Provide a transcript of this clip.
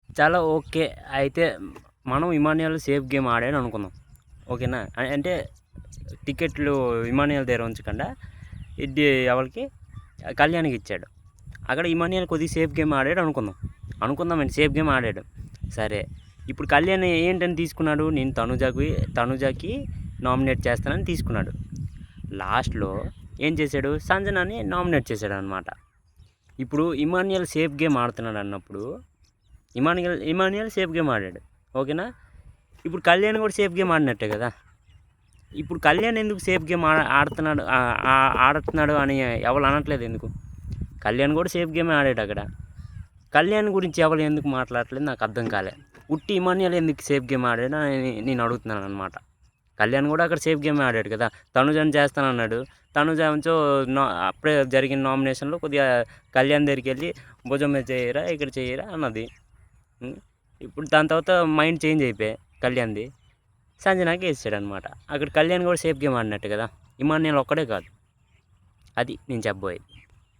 చాలా ఓకే. అయితే మనం ఇమాన్యుయల్ సేఫ్ గేమ్ ఆడాడు అనుకుందాం. ఓకేనా? అంటే టికెట్లు ఇమాన్యుయల్ దగ్గర ఉంచకుండా ఇది ఎవరికి కళ్యాణ్‌కి ఇచ్చాడు. అక్కడ ఇమాన్యుయల్ కొద్దిగా సేఫ్ గేమ్ ఆడాడు అనుకుందామండి సేఫ్ గేమ్ ఆడాడు. సరే ఇప్పుడు కళ్యాణ్ ఏంటని తీసుకున్నాడు, నేను తనుజకి నామినేట్ చేస్తానని తీసుకున్నాడు. లాస్ట్‌లో ఏం చేశాడు, సంజనాని నామినేట్ చేశాడు అనమాట. ఇప్పుడు ఇమాన్యుయల్ సేఫ్ గేమ్ ఆడుతున్నాడు అన్నప్పుడు ఇమాన్యుయల్ సేఫ్ గేమ్ ఆడాడు. ఓకేనా? ఇప్పుడు కళ్యాణ్ కూడా సేఫ్ గేమ్ ఆడినట్టే కదా. ఇప్పుడు కళ్యాణ్ ఎందుకు సేఫ్ గేమ్ ఆడుతున్నాడు అని ఎవరు అనట్లేదు ఎందుకు? కళ్యాణ్ కూడా సేఫ్ గేమే ఆడాడు అక్కడ. కళ్యాణ్ గురించి ఎవరు ఎందుకు మాట్లాడట్లేదు నాకు అర్థం కాలే. ఉట్టి ఇమాన్యుయల్ ఎందుకు సేఫ్ గేమ్ ఆడాడు అని నేను అడుగుతున్నాను అనమాట. కళ్యాణ్ కూడా అక్కడ సేఫ్ గేమ్ ఆడాడు కదా. తనుజని చేస్తానన్నాడు. తనుజంతో అప్పుడే జరిగిన నామినేషన్లో కొద్దిగా కళ్యాణ్ దగ్గరికి వెళ్ళి భుజం మీద చేయరా ఇక్కడ చేయరా అన్నది. ఇప్పుడు దాని తర్వాత మైండ్ చేంజ్ అయిపోయి కళ్యాణ్ది సంజనాకి వేసాడు అనమాట. అక్కడ కళ్యాణ్ కూడా సేఫ్ గేమ్ ఆడినట్టు కదా. ఇమాన్యుయల్ ఒక్కడే కాదు. అది నేను చెప్పబోయేది.